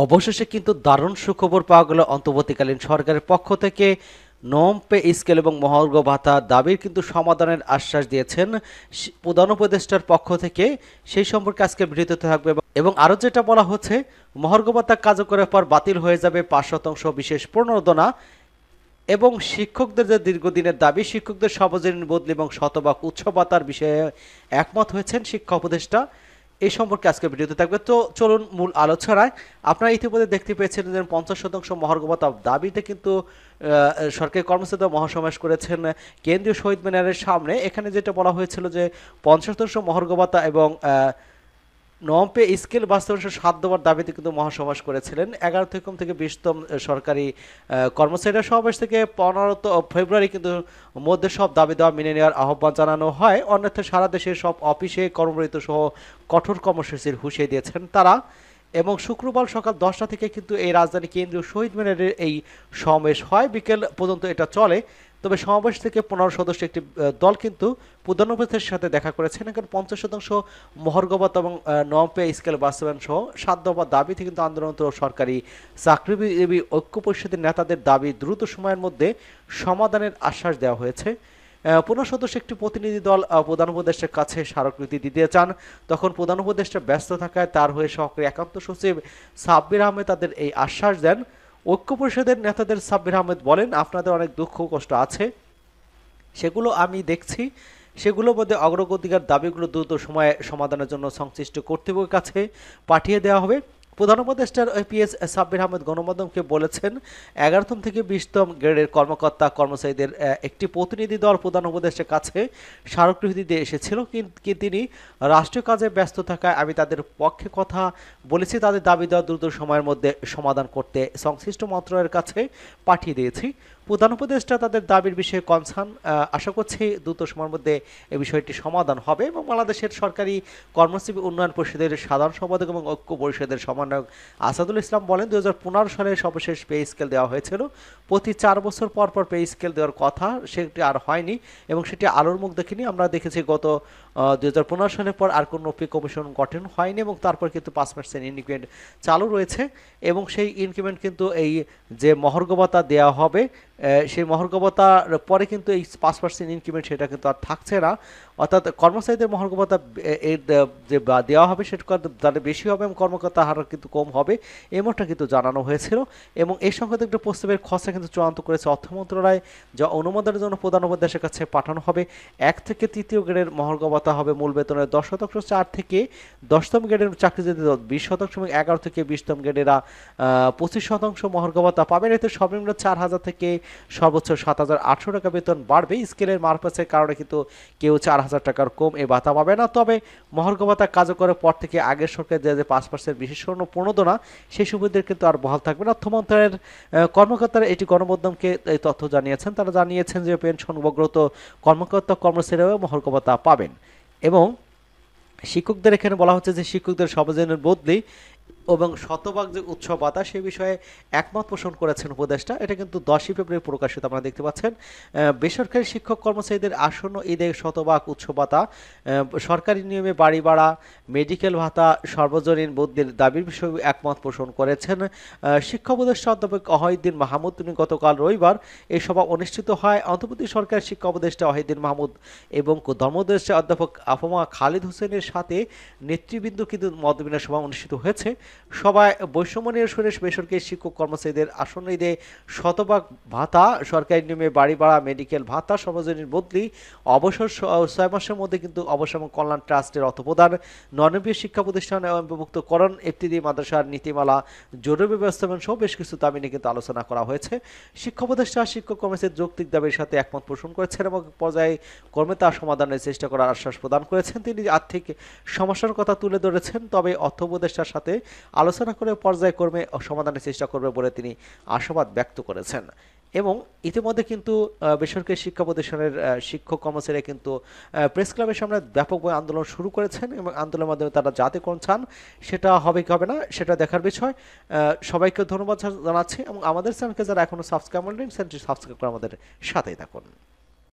অবশেষে কিন্তু দারুণ সুখবর পাওয়া গেল অন্তর্বর্তীকালীন সরকারের পক্ষ থেকে। নবম পে স্কেল এবং মহার্ঘ ভাতা দাবির কিন্তু সমাধানের আশ্বাস দিয়েছেন প্রধান উপদেষ্টার পক্ষ থেকে। সেই সম্পর্কে আজকে ভিডিওতে থাকবে এবং আরও যেটা বলা হচ্ছে, মহার্ঘ ভাতা কার্যকরের পর বাতিল হয়ে যাবে ৫% বিশেষ প্রণোদনা এবং শিক্ষকদের যে দীর্ঘদিনের দাবি, শিক্ষকদের সর্বজনীন বদলি এবং শতভাগ উৎস ভাতার বিষয়ে একমত হয়েছেন শিক্ষা উপদেষ্টা। এই সম্পর্কে আজকে ভিডিওতে থাকবে। তো চলুন মূল আলোচনায়। আপনারা ইতিমধ্যে দেখতে পেয়েছেন যে ৫০% মহার্ঘ ভাতা দাবিতে কিন্তু সরকারি কর্মচারীরা মহাসমাবেশ করেছেন কেন্দ্রীয় শহীদ মিনারের সামনে। এখানে যেটা বলা হয়েছিল যে ৫০% মহার্ঘ ভাতা এবং নবম পে স্কেল বাস্তবায়নের ৭ দফার দাবিতে কিন্তু মহাসমাবেশ করেছিলেন ১১তম থেকে ২০তম সরকারি কর্মচারীরা। সমাবেশ থেকে ১৫ ফেব্রুয়ারি কিন্তু মধ্যে সব দাবি দেওয়া মেনে নেওয়ার আহ্বান জানানো হয়। অন্যথায় সারা দেশের সব অফিসে কর্মরত সহ কঠোর কর্মসূচির হুঁশিয়ারি দিয়েছেন তারা। এবং শুক্রবার সকাল ১০টা থেকে কিন্তু এই রাজধানী কেন্দ্রীয় শহীদ মিনারের এই সমাবেশ হয়, বিকেল পর্যন্ত এটা চলে। তবে সমাবেশ থেকে ১৫ সদস্য একটি দল কিন্তু প্রধান উপদেষ্টার সাথে দেখা করেছেন। এখন ৫০% মহার্ঘ ভাতা এবং নবম পে স্কেল বাস্তবায়ন সহ ৭ দফা দাবিতে কিন্তু আন্দোলনরত সরকারি চাকরিজীবী ঐক্য পরিষদের নেতাদের দাবি দ্রুত সময়ের মধ্যে সমাধানের আশ্বাস দেওয়া হয়েছে। ১৫ সদস্য একটি প্রতিনিধি দল প্রধান উপদেষ্টার কাছে স্মারকলিপি দিতে চান। তখন প্রধান উপদেষ্টা ব্যস্ত থাকায় তার হয়ে সহকারী একান্ত সচিব সাব্বির আহমেদ তাদের এই আশ্বাস দেন। ঐক্য পরিষদের নেতাদের সাব্বির আহমেদ বলেন, আপনাদের অনেক দুঃখ কষ্ট আছে, সেগুলো আমি দেখছি। সেগুলোর মধ্যে অগ্রগতির দাবিগুলো দ্রুত সময়ে সমাধানের জন্য সংশ্লিষ্ট কর্তৃপক্ষের কাছে পাঠিয়ে দেওয়া হবে। প্রধান উপদেষ্টার পিএস সাব্বির আহমেদ গণমাধ্যমকে বলেছেন, ১১তম থেকে ২০তম গ্রেডের কর্মকর্তা কর্মচারীদের একটি প্রতিনিধি দল প্রধান উপদেষ্টার কাছে স্মারকলিপি দিয়ে এসেছিল, কিন্তু তিনি রাষ্ট্রীয় কাজে ব্যস্ত থাকায় আমি তাদের পক্ষে কথা বলেছি। তাদের দাবি দেওয়া দ্রুত সময়ের মধ্যে সমাধান করতে সংশ্লিষ্ট মন্ত্রণালয়ের কাছে পাঠিয়ে দিয়েছি। প্রধান উপদেষ্টা তাদের দাবির বিষয়ে কনসার্ন, আশা করছি দ্রুত সময়ের মধ্যে এই বিষয়টি সমাধান হবে। এবং বাংলাদেশের সরকারি কর্মজীবী উন্নয়ন পরিষদের সাধারণ সম্পাদক এবং ঐক্য পরিষদের সমন্বয়ক আসাদুল ইসলাম বলেন, ২০১৫ সালে সর্বশেষ পে স্কেল দেওয়া হয়েছিল। প্রতি ৪ বছর পর পর পে স্কেল দেওয়ার কথা, সেটি আর হয়নি এবং সেটি আলোর মুখ দেখেনি। আমরা দেখেছি গত ২০১৫ সালের পর আর কোনো পে কমিশন গঠন হয়নি এবং তারপর কিন্তু ৫% ইনক্রিমেন্ট চালু রয়েছে। এবং সেই ইনক্রিমেন্ট কিন্তু এই যে মহার্ঘ ভাতা দেওয়া হবে, সেই মহার্ঘ ভাতার পরে কিন্তু এই 5% ইনক্রিমেন্ট সেটা কিন্তু আর থাকছে না। অর্থাৎ কর্মচারীদের মহার্ঘ ভাতা এর যে দেওয়া হবে সেটা তাদের বেশি হবে এবং কর্মকর্তার হার কিন্তু কম হবে, এমনটা কিন্তু জানানো হয়েছিল। এবং এই সংক্রান্ত একটা প্রস্তাবের খসড়া কিন্তু চূড়ান্ত করেছে অর্থ মন্ত্রণালয়, যা অনুমোদনের জন্য প্রধান উপদেষ্টার কাছে পাঠানো হবে। ১ থেকে ৩য় গ্রেডের মহার্ঘ ভাতা হবে মূল বেতনের ১০%, ৪ থেকে ১০তম গ্রেডের চাকরিজীবীদের ২০% এবং ১১ থেকে ২০তম গ্রেডেরা ২৫% মহার্ঘ ভাতা পাবেন। এতে সর্বনিম্ন ৪,০০০ থেকে সর্বোচ্চ ৭,৮০০ টাকা বেতন বাড়বে। স্কেলের মারপ্যাচের কারণে কিন্তু কেউ ৪,০০০ টাকার কম এই ভাতা পাবে না। তবে মহার্ঘ ভাতা কার্যকরের পর থেকে আগের সরকার যে ৫% বিশেষ প্রণোদনা, সেই সুবিধার কিন্তু আর বহাল থাকবে না। অর্থ মন্ত্রণালয়ের কর্মকর্তারা এটি গণমাধ্যমকে এই তথ্য জানিয়েছেন। তারা জানিয়েছেন যে পেনশনভোগ্যত কর্মকর্তা কর্মচারীরাও মহার্ঘ ভাতা পাবেন। এবং শিক্ষকদের এখানে বলা হচ্ছে যে শিক্ষকদের সর্বজনীন বদলি এবং শতভাগ যে উৎসব ভাতা সে বিষয়ে একমত পোষণ করেছেন উপদেষ্টা। এটা কিন্তু ১০ই ফেব্রুয়ারি প্রকাশিত, আপনারা দেখতে পাচ্ছেন। বেসরকারি শিক্ষক কর্মচারীদের আসন্ন ঈদে শতভাগ উৎসব ভাতা, সরকারি নিয়মে বাড়ি ভাড়া, মেডিকেল ভাতা, সর্বজনীন বদলির দাবির বিষয়ে একমত পোষণ করেছেন শিক্ষা উপদেষ্টা অধ্যাপক অহিদুদ্দিন মাহমুদ। তিনি গতকাল রবিবার এই সভা অনুষ্ঠিত হয়। অন্তর্বর্তী সরকারের শিক্ষা উপদেষ্টা অহিদুদ্দিন মাহমুদ এবং ধর্মোপদেষ্টা অধ্যাপক আফমা খালিদ হোসেনের সাথে নেতৃবৃন্দ কিন্তু মতবিনিময় সভা অনুষ্ঠিত হয়েছে। সবাই বৈষম্য নিরসনে বেসরকারি শিক্ষক কর্মচারীদের আসন্ন ঈদে শতভাগ ভাতা, সরকারি নিয়মে বাড়ি ভাড়া, মেডিকেল ভাতা, সর্বজনীন বদলি, অবসর ৬ মাসের মধ্যে কিন্তু অবসর এবং কল্যাণ ট্রাস্টের অর্থ প্রদান, নবনিয়োগ শিক্ষা প্রতিষ্ঠান অন্তর্ভুক্তকরণ, ইফতিদি মাদ্রাসার নীতিমালা, জরুরি ব্যবস্থাপনা সহ বেশ কিছু দাবি নিয়ে কিন্তু আলোচনা করা হয়েছে। শিক্ষা উপদেষ্টা শিক্ষক কর্মচারীর যৌক্তিক দাবির সাথে একমত পোষণ করেছেন এবং পর্যায়ে কর্মে তা সমাধানের চেষ্টা করার আশ্বাস প্রদান করেছেন। তিনি আর্থিক সমস্যার কথা তুলে ধরেছেন, তবে অর্থ উপদেষ্টার সাথে আলোচনা করে পর্যায়ক্রমে সমাধানের চেষ্টা করবে বলে তিনি আশাবাদ ব্যক্ত করেছেন। এবং ইতিমধ্যে কিন্তু বেসরকারি শিক্ষা প্রতিষ্ঠানের শিক্ষক কর্মচারীরা কিন্তু প্রেস ক্লাবের সামনে ব্যাপকভাবে আন্দোলন শুরু করেছেন এবং আন্দোলনের মাধ্যমে তারা যাতে কোন চান সেটা হবে কি হবে না সেটা দেখার বিষয়। সবাইকে ধন্যবাদ জানাচ্ছি এবং আমাদের চ্যানেলকে যারা এখনও সাবস্ক্রাইব করেননি চ্যানেলটি সাবস্ক্রাইব করে আমাদের সাথেই থাকুন।